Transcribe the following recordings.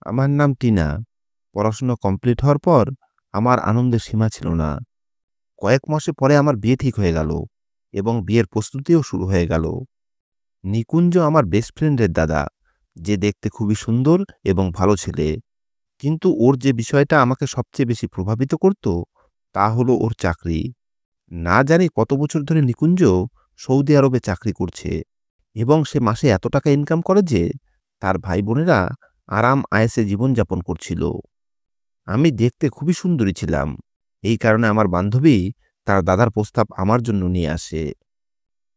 আমার নাম টিনা। পড়াশোনা কমপ্লিট হওয়ার পর আমার আনন্দের সীমা ছিল না। কয়েক মাসে পরে আমার বিয়ে ঠিক হয়ে গেল এবং বিয়ের প্রস্তুতিও শুরু হয়ে গেল। নিকুঞ্জ আমার বেস্ট ফ্রেন্ডের দাদা, যে দেখতে খুবই সুন্দর এবং ভালো ছেলে। কিন্তু ওর যে বিষয়টা আমাকে সবচেয়ে বেশি প্রভাবিত করত, তা হলো ওর চাকরি। না জানি কত বছর ধরে নিকুঞ্জ সৌদি আরবে চাকরি করছে এবং সে মাসে এত টাকা ইনকাম করে যে তার ভাই বোনেরা আরাম আয়েসে জীবনযাপন করছিল। আমি দেখতে খুবই সুন্দরী ছিলাম। এই কারণে আমার বান্ধবী তার দাদার প্রস্তাব আমার জন্য নিয়ে আসে।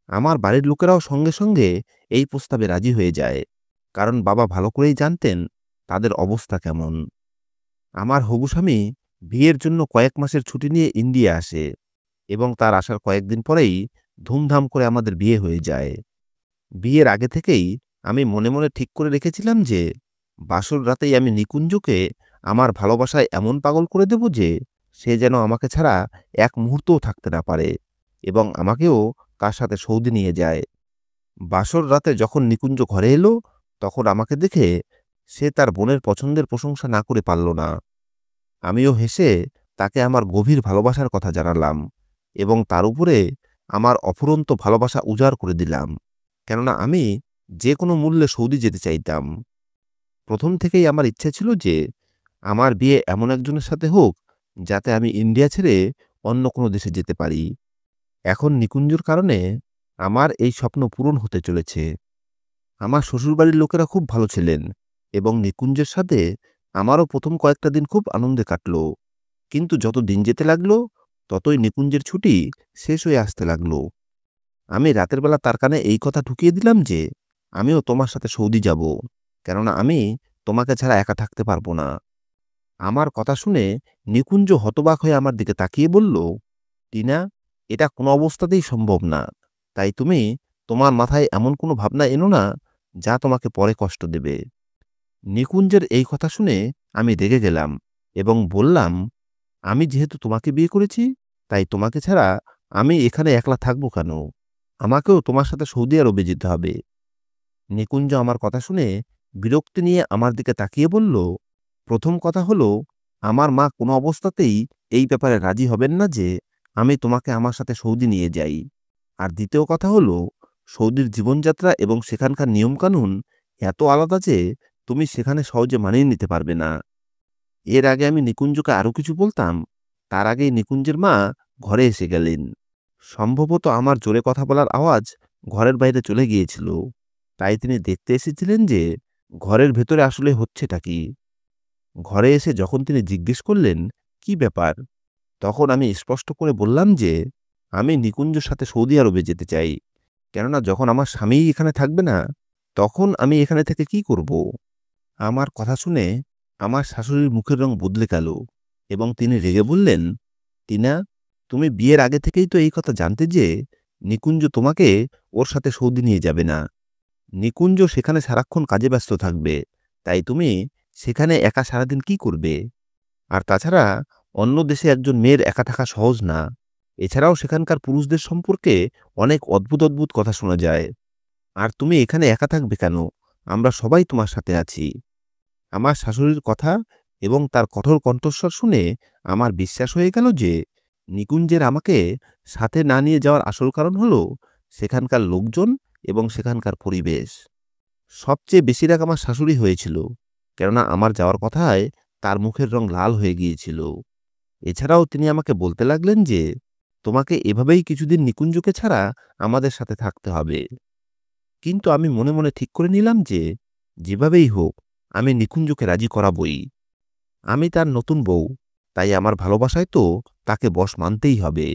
আমার বাড়ির লোকেরাও সঙ্গে সঙ্গে এই প্রস্তাবে রাজি হয়ে যায়, কারণ বাবা ভালো করেই জানতেন তাদের অবস্থা কেমন। আমার হবু স্বামী বিয়ের জন্য কয়েক মাসের ছুটি নিয়ে ইন্ডিয়া আসে এবং তার আসার কয়েকদিন পরেই ধুমধাম করে আমাদের বিয়ে হয়ে যায়। বিয়ের আগে থেকেই আমি মনে মনে ঠিক করে রেখেছিলাম যে বাসর রাতেই আমি নিকুঞ্জকে আমার ভালোবাসায় এমন পাগল করে দেব যে সে যেন আমাকে ছাড়া এক মুহূর্তও থাকতে না পারে এবং আমাকেও তার সাথে সৌদি নিয়ে যায়। বাসর রাতে যখন নিকুঞ্জ ঘরে এলো, তখন আমাকে দেখে সে তার বোনের পছন্দের প্রশংসা না করে পারল না। আমিও হেসে তাকে আমার গভীর ভালোবাসার কথা জানালাম এবং তার উপরে আমার অফুরন্ত ভালোবাসা উজাড় করে দিলাম, কেননা আমি যে কোনো মূল্যে সৌদি যেতে চাইতাম। প্রথম থেকেই আমার ইচ্ছে ছিল যে আমার বিয়ে এমন একজনের সাথে হোক যাতে আমি ইন্ডিয়া ছেড়ে অন্য কোনো দেশে যেতে পারি। এখন নিকুঞ্জর কারণে আমার এই স্বপ্ন পূরণ হতে চলেছে। আমার শ্বশুরবাড়ির লোকেরা খুব ভালো ছিলেন এবং নিকুঞ্জের সাথে আমারও প্রথম কয়েকটা দিন খুব আনন্দে কাটল। কিন্তু যত দিন যেতে লাগলো, ততই নিকুঞ্জের ছুটি শেষ হয়ে আসতে লাগলো। আমি রাতের বেলা তার কানে এই কথা ঢুকিয়ে দিলাম যে আমিও তোমার সাথে সৌদি যাব, কেননা আমি তোমাকে ছাড়া একা থাকতে পারবো না। আমার কথা শুনে নিকুঞ্জ হতবাক হয়ে আমার দিকে তাকিয়ে বলল, টিনা, এটা কোনো অবস্থাতেই সম্ভব না। তাই তুমি তোমার মাথায় এমন কোনো ভাবনা এনো না যা তোমাকে পরে কষ্ট দেবে। নিকুঞ্জের এই কথা শুনে আমি রেগে গেলাম এবং বললাম, আমি যেহেতু তোমাকে বিয়ে করেছি, তাই তোমাকে ছাড়া আমি এখানে একলা থাকবো কেন? আমাকেও তোমার সাথে সৌদি আরবে যেতে হবে। নিকুঞ্জ আমার কথা শুনে বিরক্তি নিয়ে আমার দিকে তাকিয়ে বলল, প্রথম কথা হলো, আমার মা কোনো অবস্থাতেই এই ব্যাপারে রাজি হবেন না যে আমি তোমাকে আমার সাথে সৌদি নিয়ে যাই। আর দ্বিতীয় কথা হলো, সৌদির জীবনযাত্রা এবং সেখানকার নিয়মকানুন এত আলাদা যে তুমি সেখানে সহজে মানিয়ে নিতে পারবে না। এর আগে আমি নিকুঞ্জকে আরো কিছু বলতাম, তার আগেই নিকুঞ্জের মা ঘরে এসে গেলেন। সম্ভবত আমার জোরে কথা বলার আওয়াজ ঘরের বাইরে চলে গিয়েছিল, তাই তিনি দেখতে এসেছিলেন যে ঘরের ভেতরে আসলে হচ্ছেটা কি। ঘরে এসে যখন তিনি জিজ্ঞেস করলেন, কি ব্যাপার, তখন আমি স্পষ্ট করে বললাম যে আমি নিকুঞ্জের সাথে সৌদি আরবে যেতে চাই, কেননা যখন আমার স্বামীই এখানে থাকবে না, তখন আমি এখানে থেকে কি করব? আমার কথা শুনে আমার শাশুড়ির মুখের রং বদলে গেল এবং তিনি রেগে বললেন, টিনা, তুমি বিয়ের আগে থেকেই তো এই কথা জানতে যে নিকুঞ্জ তোমাকে ওর সাথে সৌদি নিয়ে যাবে না। নিকুঞ্জ সেখানে সারাক্ষণ কাজে ব্যস্ত থাকবে, তাই তুমি সেখানে একা সারাদিন কি করবে? আর তাছাড়া অন্য দেশে একজন মেয়ের একা থাকা সহজ না। এছাড়াও সেখানকার পুরুষদের সম্পর্কে অনেক অদ্ভুত অদ্ভুত কথা শোনা যায়। আর তুমি এখানে একা থাকবে কেন? আমরা সবাই তোমার সাথে আছি। আমার শাশুড়ির কথা এবং তার কঠোর কণ্ঠস্বর শুনে আমার বিশ্বাস হয়ে গেল যে নিকুঞ্জের আমাকে সাথে না নিয়ে যাওয়ার আসল কারণ হলো সেখানকার লোকজন এবং সেখানকার পরিবেশ। সবচেয়ে বেশি রাগ আমার শাশুড়ি হয়েছিল, কেননা আমার যাওয়ার কথায় তার মুখের রং লাল হয়ে গিয়েছিল। এছাড়াও তিনি আমাকে বলতে লাগলেন যে তোমাকে এভাবেই কিছুদিন নিকুঞ্জকে ছাড়া আমাদের সাথে থাকতে হবে। কিন্তু আমি মনে মনে ঠিক করে নিলাম যে যেভাবেই হোক আমি নিকুঞ্জকে রাজি করাবই। আমি তার নতুন বউ, তাই আমার ভালোবাসায় তো তাকে বশ মানতেই হবে।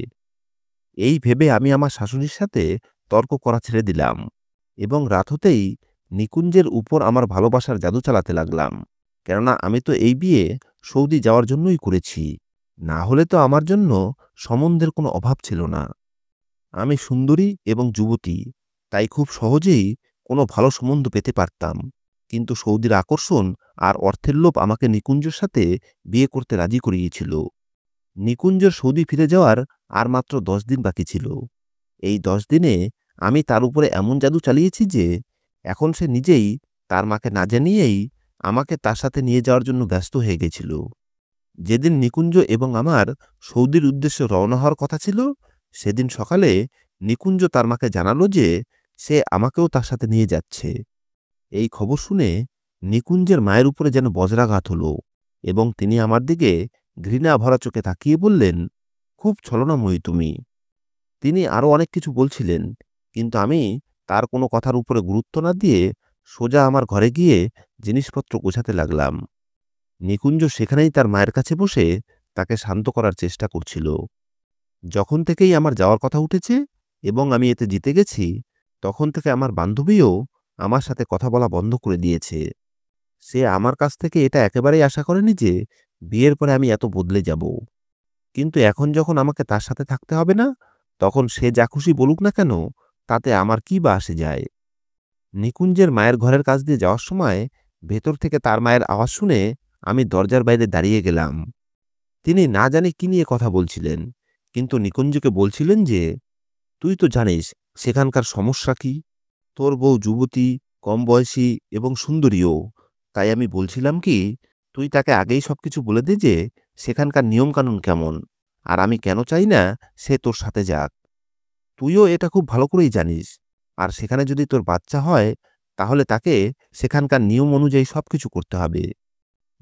এই ভেবে আমি আমার শাশুড়ির সাথে তর্ক করা ছেড়ে দিলাম এবং রাত হতেই নিকুঞ্জের উপর আমার ভালোবাসার জাদু চালাতে লাগলাম, কেননা আমি তো এই বিয়ে সৌদি যাওয়ার জন্যই করেছি। না হলে তো আমার জন্য সম্বন্ধের কোনো অভাব ছিল না। আমি সুন্দরী এবং যুবতী, তাই খুব সহজেই কোনো ভালো সম্বন্ধ পেতে পারতাম। কিন্তু সৌদির আকর্ষণ আর অর্থের লোভ আমাকে নিকুঞ্জের সাথে বিয়ে করতে রাজি করিয়েছিল। নিকুঞ্জের সৌদি ফিরে যাওয়ার আর মাত্র 10 দিন বাকি ছিল। এই 10 দিনে আমি তার উপরে এমন জাদু চালিয়েছি যে এখন সে নিজেই তার মাকে না জানিয়েই আমাকে তার সাথে নিয়ে যাওয়ার জন্য ব্যস্ত হয়ে গেছিল। যেদিন নিকুঞ্জ এবং আমার সৌদির উদ্দেশ্যে রওনা হওয়ার কথা ছিল, সেদিন সকালে নিকুঞ্জ তার মাকে জানালো যে সে আমাকেও তার সাথে নিয়ে যাচ্ছে। এই খবর শুনে নিকুঞ্জের মায়ের উপরে যেন বজ্রাঘাত হলো এবং তিনি আমার দিকে ঘৃণা ভরা চোখে তাকিয়ে বললেন, খুব ছলনাময়ী তুমি। তিনি আরও অনেক কিছু বলছিলেন, কিন্তু আমি তার কোনো কথার উপরে গুরুত্ব না দিয়ে সোজা আমার ঘরে গিয়ে জিনিসপত্র গোছাতে লাগলাম। নিকুঞ্জ সেখানেই তার মায়ের কাছে বসে তাকে শান্ত করার চেষ্টা করছিল। যখন থেকেই আমার যাওয়ার কথা উঠেছে এবং আমি এতে জিতে গেছি, তখন থেকে আমার বান্ধবীও আমার সাথে কথা বলা বন্ধ করে দিয়েছে। সে আমার কাছ থেকে এটা একেবারেই আশা করেনি যে বিয়ের পরে আমি এত বদলে যাব। কিন্তু এখন যখন আমাকে তার সাথে থাকতে হবে না, তখন সে যা খুশি বলুক না কেন, তাতে আমার কি বা আসে যায়। নিকুঞ্জের মায়ের ঘরের কাছ দিয়ে যাওয়ার সময় ভেতর থেকে তার মায়ের আওয়াজ শুনে আমি দরজার বাইরে দাঁড়িয়ে গেলাম। তিনি না জানি কি নিয়ে কথা বলছিলেন, কিন্তু নিকুঞ্জকে বলছিলেন যে, তুই তো জানিস সেখানকার সমস্যা কি। তোর বউ যুবতী, কম বয়সী এবং সুন্দরীও। তাই আমি বলছিলাম কি, তুই তাকে আগেই সবকিছু বলে দে যে সেখানকার নিয়মকানুন কেমন, আর আমি কেন চাই না সে তোর সাথে যাক। তুইও এটা খুব ভালো করেই জানিস। আর সেখানে যদি তোর বাচ্চা হয়, তাহলে তাকে সেখানকার নিয়ম অনুযায়ী সবকিছু করতে হবে।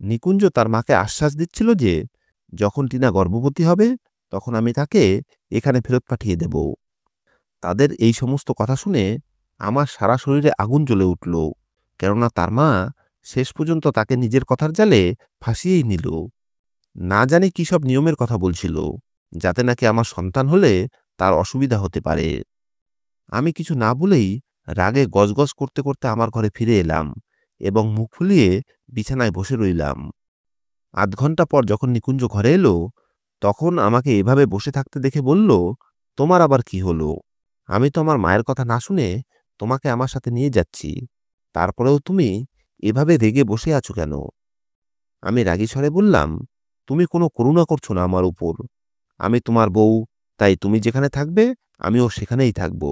নিকুঞ্জ তার মাকে আশ্বাস দিচ্ছিল যে যখন টিনা গর্ভবতী হবে, তখন আমি তাকে এখানে ফেরত পাঠিয়ে দেব। তাদের এই সমস্ত কথা শুনে আমার সারা শরীরে আগুন জ্বলে উঠল, কেননা তার মা শেষ পর্যন্ত তাকে নিজের কথার জালে ফাঁসিয়েই নিল। না জানি কী সব নিয়মের কথা বলছিল, যাতে নাকি আমার সন্তান হলে তার অসুবিধা হতে পারে। আমি কিছু না বলেই রাগে গজগজ করতে করতে আমার ঘরে ফিরে এলাম এবং মুখ ফুলিয়ে বিছানায় বসে রইলাম। আধ ঘন্টা পর যখন নিকুঞ্জ ঘরে এলো, তখন আমাকে এভাবে বসে থাকতে দেখে বলল, তোমার আবার কি হলো? আমি তো আমার মায়ের কথা না শুনে তোমাকে আমার সাথে নিয়ে যাচ্ছি, তারপরেও তুমি এভাবে রেগে বসে আছো কেন? আমি রাগী স্বরে বললাম, তুমি কোনো করুণা করছো না আমার উপর। আমি তোমার বউ, তাই তুমি যেখানে থাকবে আমিও সেখানেই থাকব।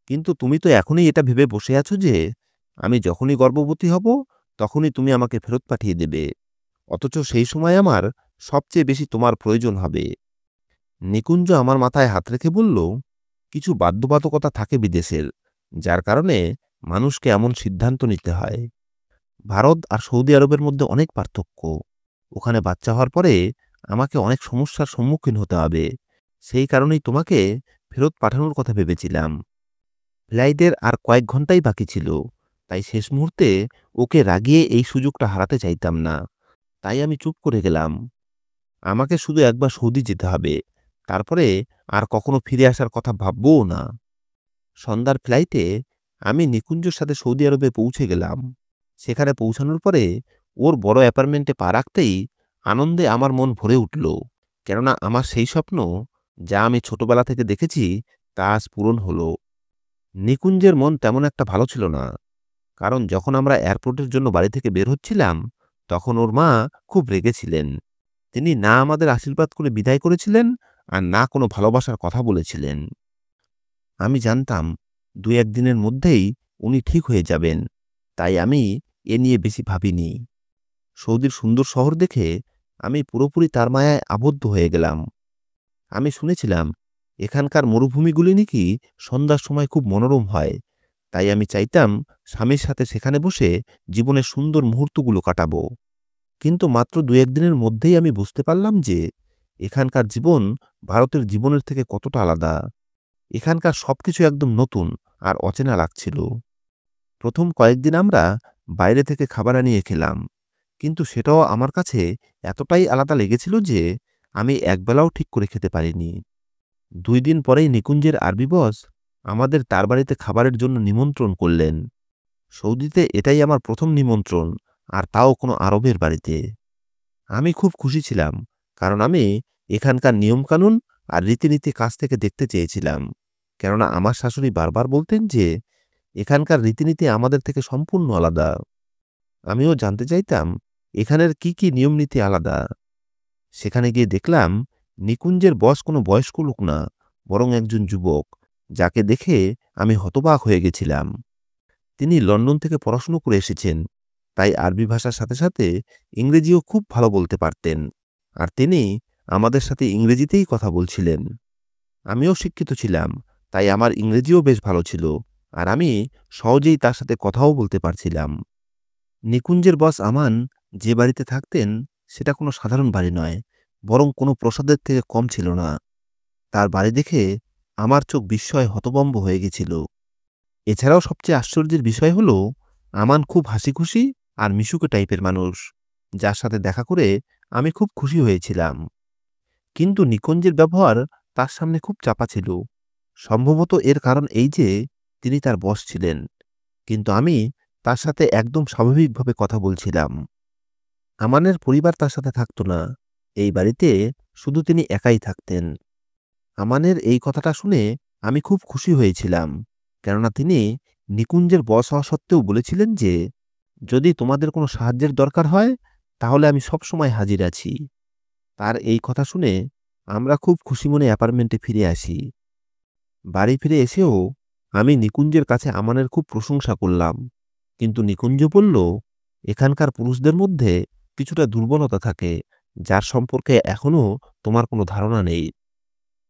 কিন্তু তুমি তো এখনই এটা ভেবে বসে আছো যে আমি যখনই গর্ভবতী হব তখনই তুমি আমাকে ফেরত পাঠিয়ে দেবে, অথচ সেই সময় আমার সবচেয়ে বেশি তোমার প্রয়োজন হবে। নিকুঞ্জ আমার মাথায় হাত রেখে বলল, কিছু বাধ্যবাধকতা থাকে বিদেশের, যার কারণে মানুষকে এমন সিদ্ধান্ত নিতে হয়। ভারত আর সৌদি আরবের মধ্যে অনেক পার্থক্য। ওখানে বাচ্চা হওয়ার পরে আমাকে অনেক সমস্যার সম্মুখীন হতে হবে। সেই কারণেই তোমাকে ফেরত পাঠানোর কথা ভেবেছিলাম। ফ্লাইটের আর কয়েক ঘন্টাই বাকি ছিল, তাই শেষ মুহূর্তে ওকে রাগিয়ে এই সুযোগটা হারাতে চাইতাম না। তাই আমি চুপ করে গেলাম। আমাকে শুধু একবার সৌদি যেতে হবে, তারপরে আর কখনো ফিরে আসার কথা ভাববও না। সন্ধ্যার ফ্লাইটে আমি নিকুঞ্জর সাথে সৌদি আরবে পৌঁছে গেলাম। সেখানে পৌঁছানোর পরে ওর বড় অ্যাপার্টমেন্টে পা রাখতেই আনন্দে আমার মন ভরে উঠল, কেননা আমার সেই স্বপ্ন, যা আমি ছোটবেলা থেকে দেখেছি, তা আজ পূরণ হলো। নিকুঞ্জের মন তেমন একটা ভালো ছিল না, কারণ যখন আমরা এয়ারপোর্টের জন্য বাড়ি থেকে বের হচ্ছিলাম, তখন ওর মা খুব রেগেছিলেন। তিনি না আমাদের আশীর্বাদ করে বিদায় করেছিলেন, আর না কোনো ভালোবাসার কথা বলেছিলেন। আমি জানতাম ২-১ দিনের মধ্যেই উনি ঠিক হয়ে যাবেন, তাই আমি এ নিয়ে বেশি ভাবিনি। সৌদির সুন্দর শহর দেখে আমি পুরোপুরি তার মায়ায় আবদ্ধ হয়ে গেলাম। আমি শুনেছিলাম এখানকার মরুভূমিগুলি নাকি সন্ধ্যার সময় খুব মনোরম হয়, তাই আমি চাইতাম স্বামীর সাথে সেখানে বসে জীবনের সুন্দর মুহূর্তগুলো কাটাবো। কিন্তু মাত্র ২-১ দিনের মধ্যেই আমি বুঝতে পারলাম যে এখানকার জীবন ভারতের জীবনের থেকে কতটা আলাদা। এখানকার সবকিছু একদম নতুন আর অচেনা লাগছিল। প্রথম কয়েকদিন আমরা বাইরে থেকে খাবার আনিয়ে খেলাম, কিন্তু সেটাও আমার কাছে এতটাই আলাদা লেগেছিল যে আমি একবেলাও ঠিক করে খেতে পারিনি। ২ দিন পরেই নিকুঞ্জের আরবি বস আমাদের তার বাড়িতে খাবারের জন্য নিমন্ত্রণ করলেন। সৌদিতে এটাই আমার প্রথম নিমন্ত্রণ, আর তাও কোনো আরবের বাড়িতে। আমি খুব খুশি ছিলাম, কারণ আমি এখানকার নিয়মকানুন আর রীতিনীতি কাছ থেকে দেখতে চেয়েছিলাম, কেননা আমার শাশুড়ি বারবার বলতেন যে এখানকার রীতিনীতি আমাদের থেকে সম্পূর্ণ আলাদা। আমিও জানতে চাইতাম এখানের কি কি নিয়মনীতি আলাদা। সেখানে গিয়ে দেখলাম নিকুঞ্জের বস কোনো বয়স্ক লোক না, বরং একজন যুবক, যাকে দেখে আমি হতবাক হয়ে গেছিলাম। তিনি লন্ডন থেকে পড়াশুনো করে এসেছেন। তাই আরবি ভাষার সাথে সাথে ইংরেজিও খুব ভালো বলতে পারতেন, আর তিনি আমাদের সাথে ইংরেজিতেই কথা বলছিলেন। আমিও শিক্ষিত ছিলাম, তাই আমার ইংরেজিও বেশ ভালো ছিল, আর আমি সহজেই তার সাথে কথাও বলতে পারছিলাম। নিকুঞ্জের বস আমান যে বাড়িতে থাকতেন সেটা কোনো সাধারণ বাড়ি নয়, বরং কোনো প্রসাদের থেকে কম ছিল না। তার বাড়ি দেখে আমার চোখ বিস্ময়ে হতভম্ব হয়ে গেছিল। এছাড়াও সবচেয়ে আশ্চর্যের বিষয় হলো, আমান খুব হাসিখুশি আর মিশুকে টাইপের মানুষ, যার সাথে দেখা করে আমি খুব খুশি হয়েছিলাম। কিন্তু নিকুঞ্জের ব্যবহার তার সামনে খুব চাপা ছিল। সম্ভবত এর কারণ এই যে তিনি তার বস ছিলেন, কিন্তু আমি তার সাথে একদম স্বাভাবিকভাবে কথা বলছিলাম। আমানের পরিবার তার সাথে থাকতো না, এই বাড়িতে শুধু তিনি একাই থাকতেন। আমানের এই কথাটা শুনে আমি খুব খুশি হয়েছিলাম, কেননা তিনি নিকুঞ্জের বস হওয়া সত্ত্বেও বলেছিলেন যে যদি তোমাদের কোনো সাহায্যের দরকার হয় তাহলে আমি সবসময় হাজির আছি। তার এই কথা শুনে আমরা খুব খুশি মনে অ্যাপার্টমেন্টে ফিরে আসি। বাড়ি ফিরে এসেও আমি নিকুঞ্জের কাছে আমানের খুব প্রশংসা করলাম, কিন্তু নিকুঞ্জ বলল, এখানকার পুরুষদের মধ্যে কিছুটা দুর্বলতা থাকে, যার সম্পর্কে এখনও তোমার কোনো ধারণা নেই।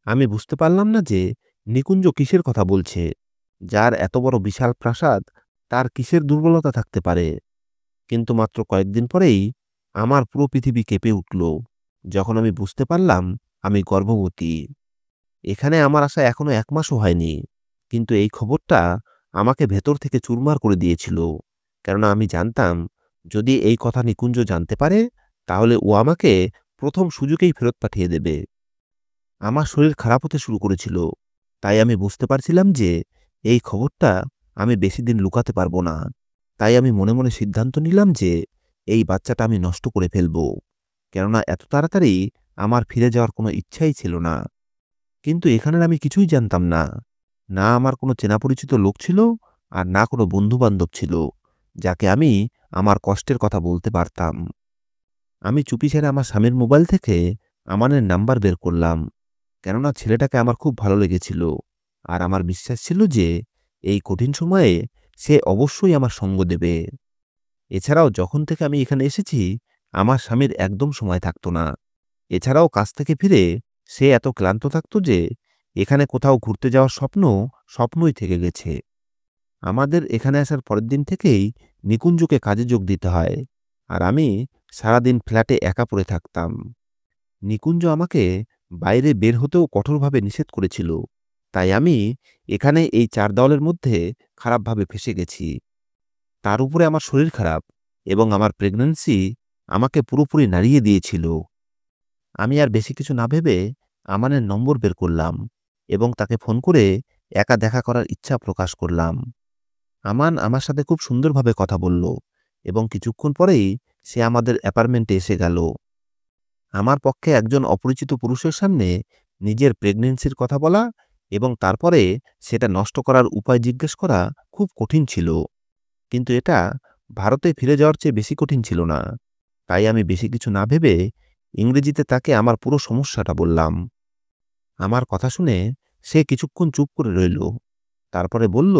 আমি বুঝতে পারলাম না যে নিকুঞ্জ কিসের কথা বলছে। যার এত বড় বিশাল প্রাসাদ, তার কিসের দুর্বলতা থাকতে পারে? কিন্তু মাত্র কয়েকদিন পরেই আমার পুরো পৃথিবী কেঁপে উঠল যখন আমি বুঝতে পারলাম আমি গর্ভবতী। এখানে আমার আসা এখনো 1 মাসও হয়নি, কিন্তু এই খবরটা আমাকে ভেতর থেকে চুরমার করে দিয়েছিল। কেননা আমি জানতাম, যদি এই কথা নিকুঞ্জ জানতে পারে তাহলে ও আমাকে প্রথম সুযোগেই ফেরত পাঠিয়ে দেবে। আমার শরীর খারাপ হতে শুরু করেছিল, তাই আমি বুঝতে পারছিলাম যে এই খবরটা আমি বেশি দিন লুকাতে পারবো না। তাই আমি মনে মনে সিদ্ধান্ত নিলাম যে এই বাচ্চাটা আমি নষ্ট করে ফেলব, কেননা এত তাড়াতাড়ি আমার ফিরে যাওয়ার কোনো ইচ্ছাই ছিল না। কিন্তু এখানের আমি কিছুই জানতাম না। না আমার কোনো চেনা পরিচিত লোক ছিল, আর না কোনো বন্ধু-বান্ধব ছিল, যাকে আমি আমার কষ্টের কথা বলতে পারতাম। আমি চুপিসারে আমার স্বামীর মোবাইল থেকে আমানের নাম্বার বের করলাম, কেননা ছেলেটাকে আমার খুব ভালো লেগেছিল, আর আমার বিশ্বাস ছিল যে এই কঠিন সময়ে সে অবশ্যই আমার সঙ্গ দেবে। এছাড়াও যখন থেকে আমি এখানে এসেছি, আমার স্বামীর একদম সময় থাকতো না। এছাড়াও কাজ থেকে ফিরে সে এত ক্লান্ত থাকত যে এখানে কোথাও ঘুরতে যাওয়ার স্বপ্ন স্বপ্নই থেকে গেছে। আমাদের এখানে আসার পরের দিন থেকেই নিকুঞ্জকে কাজে যোগ দিতে হয়, আর আমি সারাদিন ফ্ল্যাটে একা পড়ে থাকতাম। নিকুঞ্জ আমাকে বাইরে বের হতেও কঠোরভাবে নিষেধ করেছিল, তাই আমি এখানে এই 4 দেওয়ালের মধ্যে খারাপভাবে ফেঁসে গেছি। তার উপরে আমার শরীর খারাপ এবং আমার প্রেগন্যান্সি আমাকে পুরোপুরি নাড়িয়ে দিয়েছিল। আমি আর বেশি কিছু না ভেবে আমানের নম্বর বের করলাম এবং তাকে ফোন করে একা দেখা করার ইচ্ছা প্রকাশ করলাম। আমান আমার সাথে খুব সুন্দরভাবে কথা বলল এবং কিছুক্ষণ পরেই সে আমাদের অ্যাপার্টমেন্টে এসে গেল। আমার পক্ষে একজন অপরিচিত পুরুষের সামনে নিজের প্রেগন্যান্সির কথা বলা এবং তারপরে সেটা নষ্ট করার উপায় জিজ্ঞেস করা খুব কঠিন ছিল, কিন্তু এটা ভারতে ফিরে যাওয়ার চেয়ে বেশি কঠিন ছিল না। তাই আমি বেশি কিছু না ভেবে ইংরেজিতে তাকে আমার পুরো সমস্যাটা বললাম। আমার কথা শুনে সে কিছুক্ষণ চুপ করে রইল, তারপরে বলল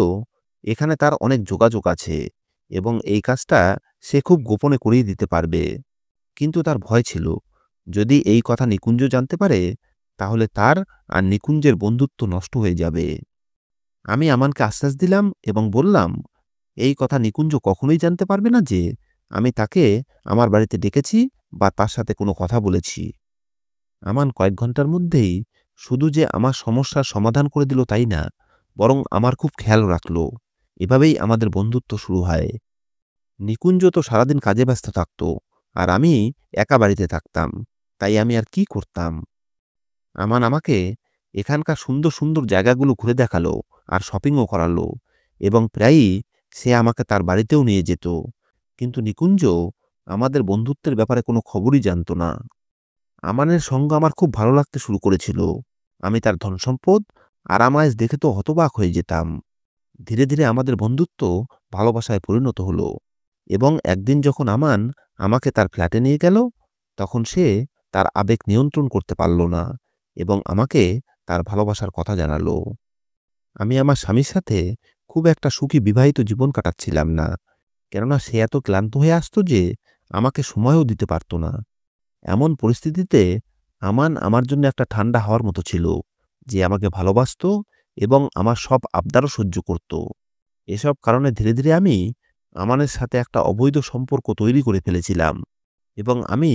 এখানে তার অনেক যোগাযোগ আছে এবং এই কাজটা সে খুব গোপনে করিয়ে দিতে পারবে। কিন্তু তার ভয় ছিল, যদি এই কথা নিকুঞ্জ জানতে পারে তাহলে তার আর নিকুঞ্জের বন্ধুত্ব নষ্ট হয়ে যাবে। আমি আমানকে আশ্বাস দিলাম এবং বললাম, এই কথা নিকুঞ্জ কখনোই জানতে পারবে না যে আমি তাকে আমার বাড়িতে ডেকেছি বা তার সাথে কোনো কথা বলেছি। আমান কয়েক ঘন্টার মধ্যেই শুধু যে আমার সমস্যার সমাধান করে দিল তাই না, বরং আমার খুব খেয়াল রাখল। এভাবেই আমাদের বন্ধুত্ব শুরু হয়। নিকুঞ্জ তো সারাদিন কাজে ব্যস্ত থাকত, আর আমি একা বাড়িতে থাকতাম, তাই আমি আর কি করতাম। আমান আমাকে এখানকার সুন্দর সুন্দর জায়গাগুলো ঘুরে দেখালো আর শপিংও করালো, এবং প্রায়ই সে আমাকে তার বাড়িতেও নিয়ে যেত। কিন্তু নিকুঞ্জ আমাদের বন্ধুত্বের ব্যাপারে কোনো খবরই জানত না। আমানের সঙ্গ আমার খুব ভালো লাগতে শুরু করেছিল। আমি তার ধনসম্পদ আর আরামায়েশ দেখে তো হতবাক হয়ে যেতাম। ধীরে ধীরে আমাদের বন্ধুত্ব ভালোবাসায় পরিণত হলো, এবং একদিন যখন আমান আমাকে তার ফ্ল্যাটে নিয়ে গেল, তখন সে তার আবেগ নিয়ন্ত্রণ করতে পারল না এবং আমাকে তার ভালোবাসার কথা জানালো। আমি আমার স্বামীর সাথে খুব একটা সুখী বিবাহিত জীবন কাটাচ্ছিলাম না, কেননা সে এত ক্লান্ত হয়ে আসতো যে আমাকে সময়ও দিতে পারত না। এমন পরিস্থিতিতে আমান আমার জন্য একটা ঠান্ডা হাওয়ার মতো ছিল, যে আমাকে ভালোবাসতো এবং আমার সব আবদারও সহ্য করত। এসব কারণে ধীরে ধীরে আমি আমানের সাথে একটা অবৈধ সম্পর্ক তৈরি করে ফেলেছিলাম এবং আমি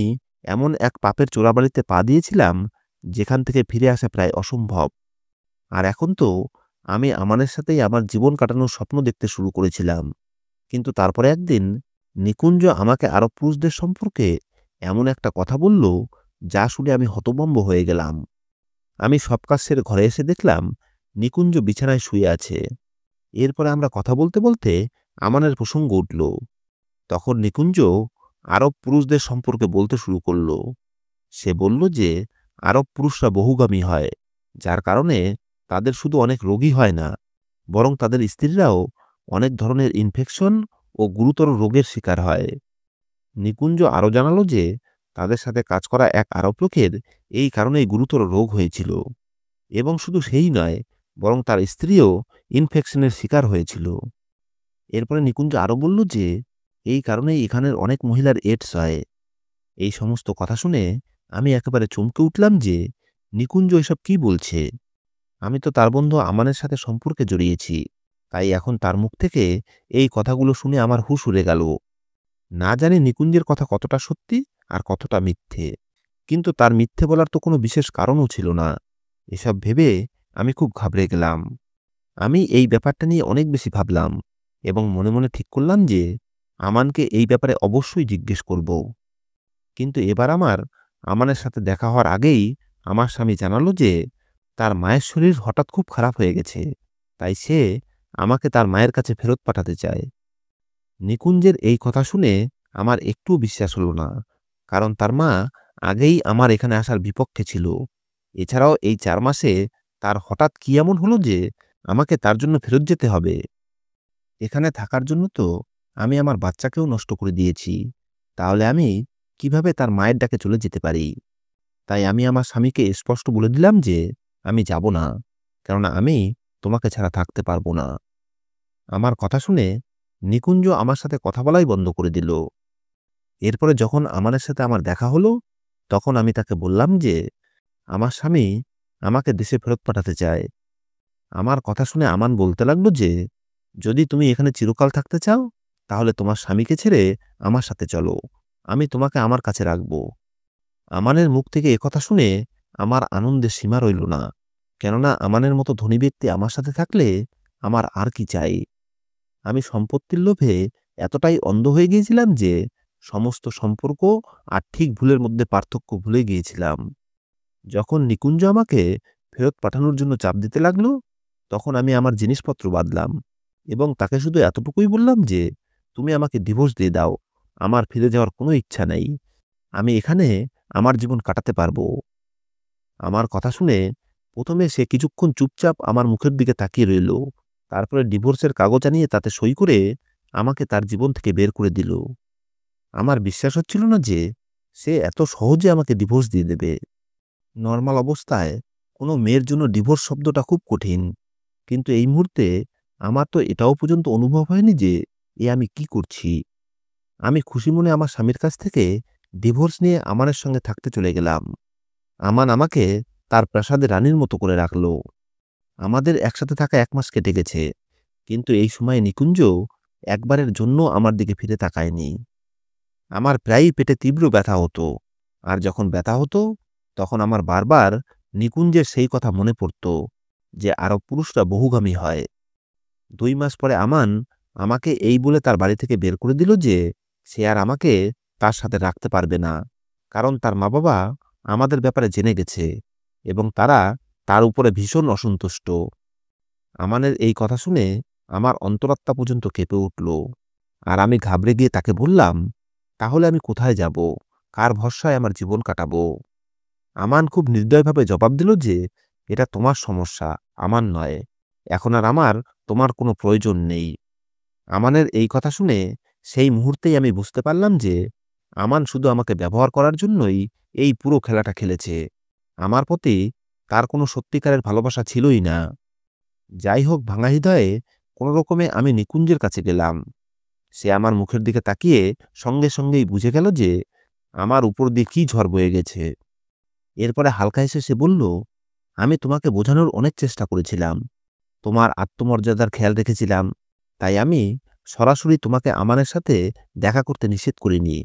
এমন এক পাপের চোরাবালিতে পা দিয়েছিলাম যেখান থেকে ফিরে আসা প্রায় অসম্ভব। আর এখন তো আমি আমানের সাথেই আমার জীবন কাটানোর স্বপ্ন দেখতে শুরু করেছিলাম। কিন্তু তারপরে একদিন নিকুঞ্জ আমাকে আরব পুরুষদের সম্পর্কে এমন একটা কথা বলল, যা শুনে আমি হতভম্ব হয়ে গেলাম। আমি সব কাজ সেরে ঘরে এসে দেখলাম নিকুঞ্জ বিছানায় শুয়ে আছে। এরপরে আমরা কথা বলতে বলতে আমানের প্রসঙ্গ উঠল। তখন নিকুঞ্জ আরব পুরুষদের সম্পর্কে বলতে শুরু করল। সে বলল যে আরব পুরুষরা বহুগামী হয়, যার কারণে তাদের শুধু অনেক রোগী হয় না, বরং তাদের স্ত্রীরাও অনেক ধরনের ইনফেকশন ও গুরুতর রোগের শিকার হয়। নিকুঞ্জ আরও জানালো যে তাদের সাথে কাজ করা এক আরব লোকের এই কারণেই গুরুতর রোগ হয়েছিল, এবং শুধু সেই নয়, বরং তার স্ত্রীও ইনফেকশনের শিকার হয়েছিল। এরপরে নিকুঞ্জ আরও বলল যে এই কারণেই এখানের অনেক মহিলার এইডস হয়। এই সমস্ত কথা শুনে আমি একেবারে চমকে উঠলাম যে নিকুঞ্জ এসব কি বলছে। আমি তো তার বন্ধু আমানের সাথে সম্পর্কে জড়িয়েছি, তাই এখন তার মুখ থেকে এই কথাগুলো শুনে আমার হুঁশ উড়ে গেল। না জানি নিকুঞ্জের কথা কতটা সত্যি আর কতটা মিথ্যে, কিন্তু তার মিথ্যে বলার তো কোনো বিশেষ কারণও ছিল না। এসব ভেবে আমি খুব ঘাবড়ে গেলাম। আমি এই ব্যাপারটা নিয়ে অনেক বেশি ভাবলাম এবং মনে মনে ঠিক করলাম যে আমানকে এই ব্যাপারে অবশ্যই জিজ্ঞেস করব। কিন্তু এবার আমানের সাথে দেখা হওয়ার আগেই আমার স্বামী জানালো যে তার মায়ের শরীর হঠাৎ খুব খারাপ হয়ে গেছে, তাই সে আমাকে তার মায়ের কাছে ফেরত পাঠাতে চায়। নিকুঞ্জের এই কথা শুনে আমার একটুও বিশ্বাস হলো না, কারণ তার মা আগেই আমার এখানে আসার বিপক্ষে ছিল। এছাড়াও এই 4 মাসে তার হঠাৎ কি এমন হলো যে আমাকে তার জন্য ফেরত যেতে হবে? এখানে থাকার জন্য তো আমি আমার বাচ্চাকেও নষ্ট করে দিয়েছি। তাহলে আমি কিভাবে তার মায়ের ডাকে চলে যেতে পারি? তাই আমি আমার স্বামীকে স্পষ্ট বলে দিলাম যে আমি যাব না, কেননা আমি তোমাকে ছাড়া থাকতে পারবো না। আমার কথা শুনে নিকুঞ্জ আমার সাথে কথা বলাই বন্ধ করে দিল। এরপরে যখন আমানের সাথে আমার দেখা হলো, তখন আমি তাকে বললাম যে আমার স্বামী আমাকে দেশে ফেরত পাঠাতে চায়। আমার কথা শুনে আমান বলতে লাগলো যে যদি তুমি এখানে চিরকাল থাকতে চাও, তাহলে তোমার স্বামীকে ছেড়ে আমার সাথে চলো, আমি তোমাকে আমার কাছে রাখবো। আমানের মুখ থেকে একথা শুনে আমার আনন্দের সীমা রইল না, কেননা আমানের মতো ধনী ব্যক্তি আমার সাথে থাকলে আমার আর কি চাই। আমি সম্পত্তির লোভে এতটাই অন্ধ হয়ে গিয়েছিলাম যে সমস্ত সম্পর্ক আর ঠিক ভুলের মধ্যে পার্থক্য ভুলে গিয়েছিলাম। যখন নিকুঞ্জ আমাকে ফেরত পাঠানোর জন্য চাপ দিতে লাগলো, তখন আমি আমার জিনিসপত্র বাঁধলাম এবং তাকে শুধু এতটুকুই বললাম যে তুমি আমাকে ডিভোর্স দিয়ে দাও, আমার ফিরে যাওয়ার কোনো ইচ্ছা নেই, আমি এখানে আমার জীবন কাটাতে পারবো। আমার কথা শুনে প্রথমে সে কিছুক্ষণ চুপচাপ আমার মুখের দিকে তাকিয়ে রইল। তারপরে ডিভোর্সের কাগজ আনিয়ে তাতে সই করে আমাকে তার জীবন থেকে বের করে দিল। আমার বিশ্বাস হচ্ছিল না যে সে এত সহজে আমাকে ডিভোর্স দিয়ে দেবে। নরমাল অবস্থায় কোনো মেয়ের জন্য ডিভোর্স শব্দটা খুব কঠিন, কিন্তু এই মুহূর্তে আমার তো এটাও পর্যন্ত অনুভব হয়নি যে আমি কি করছি। আমি খুশি মনে আমার স্বামীর কাছ থেকে ডিভোর্স নিয়ে আমানের সঙ্গে থাকতে চলে গেলাম। আমান আমাকে তার প্রাসাদে রানীর মতো করে রাখলো। আমাদের একসাথে থাকা 1 মাস কেটে গেছে, কিন্তু এই সময়ে নিকুঞ্জ একবারের জন্য আমার দিকে ফিরে তাকায়নি। আমার প্রায়ই পেটে তীব্র ব্যথা হতো, আর যখন ব্যথা হতো তখন আমার বারবার নিকুঞ্জের সেই কথা মনে পড়ত যে আরব পুরুষরা বহুগামী হয়। 2 মাস পরে আমান আমাকে এই বলে তার বাড়ি থেকে বের করে দিল যে সে আর আমাকে তার সাথে রাখতে পারবে না, কারণ তার মা বাবা আমাদের ব্যাপারে জেনে গেছে এবং তারা তার উপরে ভীষণ অসন্তুষ্ট। আমানের এই কথা শুনে আমার অন্তরাত্মা পর্যন্ত কেঁপে উঠল, আর আমি ঘাবড়ে গিয়ে তাকে বললাম, তাহলে আমি কোথায় যাব, কার ভরসায় আমার জীবন কাটাবো? আমান খুব নির্দয়ভাবে জবাব দিল যে এটা তোমার সমস্যা, আমার নয়। এখন আর আমার তোমার কোনো প্রয়োজন নেই। আমানের এই কথা শুনে সেই মুহূর্তেই আমি বুঝতে পারলাম যে আমান শুধু আমাকে ব্যবহার করার জন্যই এই পুরো খেলাটা খেলেছে। আমার প্রতি তার কোনো সত্যিকারের ভালোবাসা ছিলই না। যাই হোক, ভাঙা হৃদয়ে কোনো রকমে আমি নিকুঞ্জের কাছে গেলাম। সে আমার মুখের দিকে তাকিয়ে সঙ্গে সঙ্গেই বুঝে গেল যে আমার উপর দিয়ে কি ঝড় বয়ে গেছে। এরপরে হালকা হেসে সে বলল, আমি তোমাকে বোঝানোর অনেক চেষ্টা করেছিলাম, তোমার আত্মমর্যাদার খেয়াল রেখেছিলাম, তাই আমি সরাসরি তোমাকে আমানের সাথে দেখা করতে নিষেধ করিনি।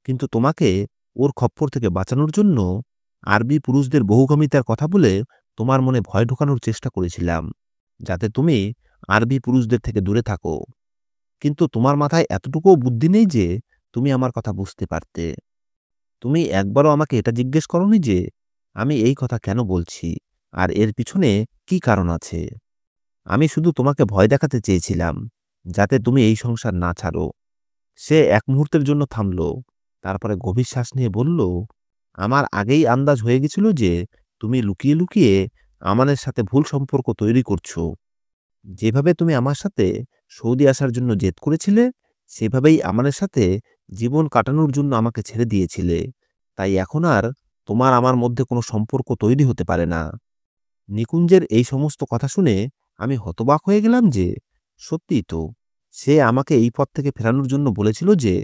কিন্তু তোমাকে ওর খপ্পর থেকে বাঁচানোর জন্য আরবি পুরুষদের বহুগামিতার কথা বলে তোমার মনে ভয় ঢোকানোর চেষ্টা করেছিলাম, যাতে তুমি আরবি পুরুষদের থেকে দূরে থাকো। কিন্তু তোমার মাথায় এতটুকুও বুদ্ধি নেই যে তুমি আমার কথা বুঝতে পারতে। তুমি একবারও আমাকে এটা জিজ্ঞেস করনি যে আমি এই কথা কেন বলছি আর এর পিছনে কি কারণ আছে। আমি শুধু তোমাকে ভয় দেখাতে চেয়েছিলাম, যাতে তুমি এই সংসার না ছাড়ো। সে এক মুহূর্তের জন্য থামল, তারপরে গভীর শ্বাস নিয়ে বলল, আমার আগেই আন্দাজ হয়ে গেছিল যে তুমি লুকিয়ে লুকিয়ে আমানের সাথে ভুল সম্পর্ক তৈরি করছো। যেভাবে তুমি আমার সাথে সৌদি আসার জন্য জেদ করেছিলে, সেভাবেই আমানের সাথে জীবন কাটানোর জন্য আমাকে ছেড়ে দিয়েছিলে। তাই এখন আর তোমার আমার মধ্যে কোনো সম্পর্ক তৈরি হতে পারে না। নিকুঞ্জের এই সমস্ত কথা শুনে আমি হতবাক হয়ে গেলাম যে সত্যিই তো, সে আমাকে এই পথ থেকে ফেরানোর জন্য বলেছিল যে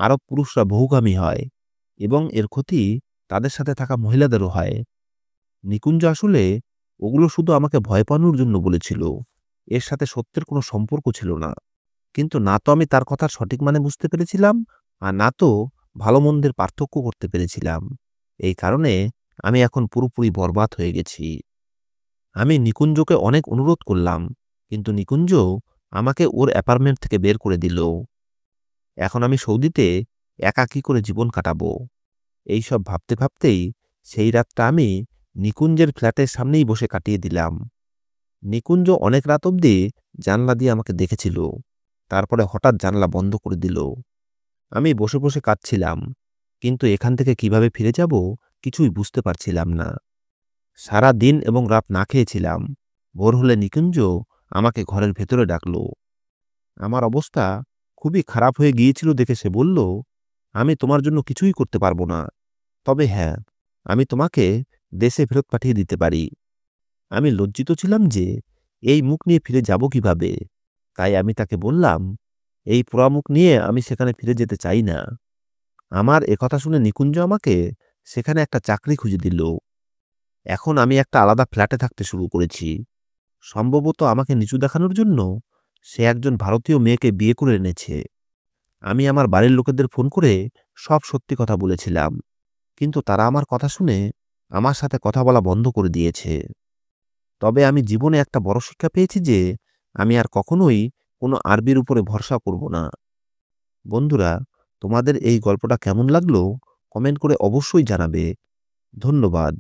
আরব পুরুষরা বহুগামী হয় এবং এর ক্ষতি তাদের সাথে থাকা মহিলাদেরও হয়। নিকুঞ্জ আসলে ওগুলো শুধু আমাকে ভয় পাওয়ানোর জন্য বলেছিল, এর সাথে সত্যের কোনো সম্পর্ক ছিল না। কিন্তু না তো আমি তার কথার সঠিক মানে বুঝতে পেরেছিলাম, আর না তো ভালো মন্দের পার্থক্য করতে পেরেছিলাম। এই কারণে আমি এখন পুরোপুরি বরবাদ হয়ে গেছি। আমি নিকুঞ্জকে অনেক অনুরোধ করলাম, কিন্তু নিকুঞ্জ আমাকে ওর অ্যাপার্টমেন্ট থেকে বের করে দিল। এখন আমি সৌদিতে একা কি করে জীবন কাটাবো, এইসব ভাবতে ভাবতেই সেই রাতটা আমি নিকুঞ্জের ফ্ল্যাটের সামনেই বসে কাটিয়ে দিলাম। নিকুঞ্জ অনেক রাত অবধি জানলা দিয়ে আমাকে দেখেছিল, তারপরে হঠাৎ জানলা বন্ধ করে দিল। আমি বসে বসে কাঁদছিলাম, কিন্তু এখান থেকে কিভাবে ফিরে যাব কিছুই বুঝতে পারছিলাম না। সারা দিন এবং রাত না খেয়েছিলাম। ভোর হলে নিকুঞ্জ আমাকে ঘরের ভেতরে ডাকল। আমার অবস্থা খুবই খারাপ হয়ে গিয়েছিল দেখে সে বলল, আমি তোমার জন্য কিছুই করতে পারবো না, তবে হ্যাঁ, আমি তোমাকে দেশে ফেরত পাঠিয়ে দিতে পারি। আমি লজ্জিত ছিলাম যে এই মুখ নিয়ে ফিরে যাব কিভাবে। তাই আমি তাকে বললাম, এই পোড়া মুখ নিয়ে আমি সেখানে ফিরে যেতে চাই না। আমার একথা শুনে নিকুঞ্জ আমাকে সেখানে একটা চাকরি খুঁজে দিল। এখন আমি একটা আলাদা ফ্ল্যাটে থাকতে শুরু করেছি। সম্ভবত আমাকে নিচু দেখানোর জন্য সে একজন ভারতীয় মেয়েকে বিয়ে করে এনেছে। আমি আমার বাড়ির লোকেদের ফোন করে সব সত্যি কথা বলেছিলাম, কিন্তু তারা আমার কথা শুনে আমার সাথে কথা বলা বন্ধ করে দিয়েছে। তবে আমি জীবনে একটা বড় শিক্ষা পেয়েছি যে আমি আর কখনোই কোনো আরবির উপরে ভরসা করব না। বন্ধুরা, তোমাদের এই গল্পটা কেমন লাগলো কমেন্ট করে অবশ্যই জানাবে। ধন্যবাদ।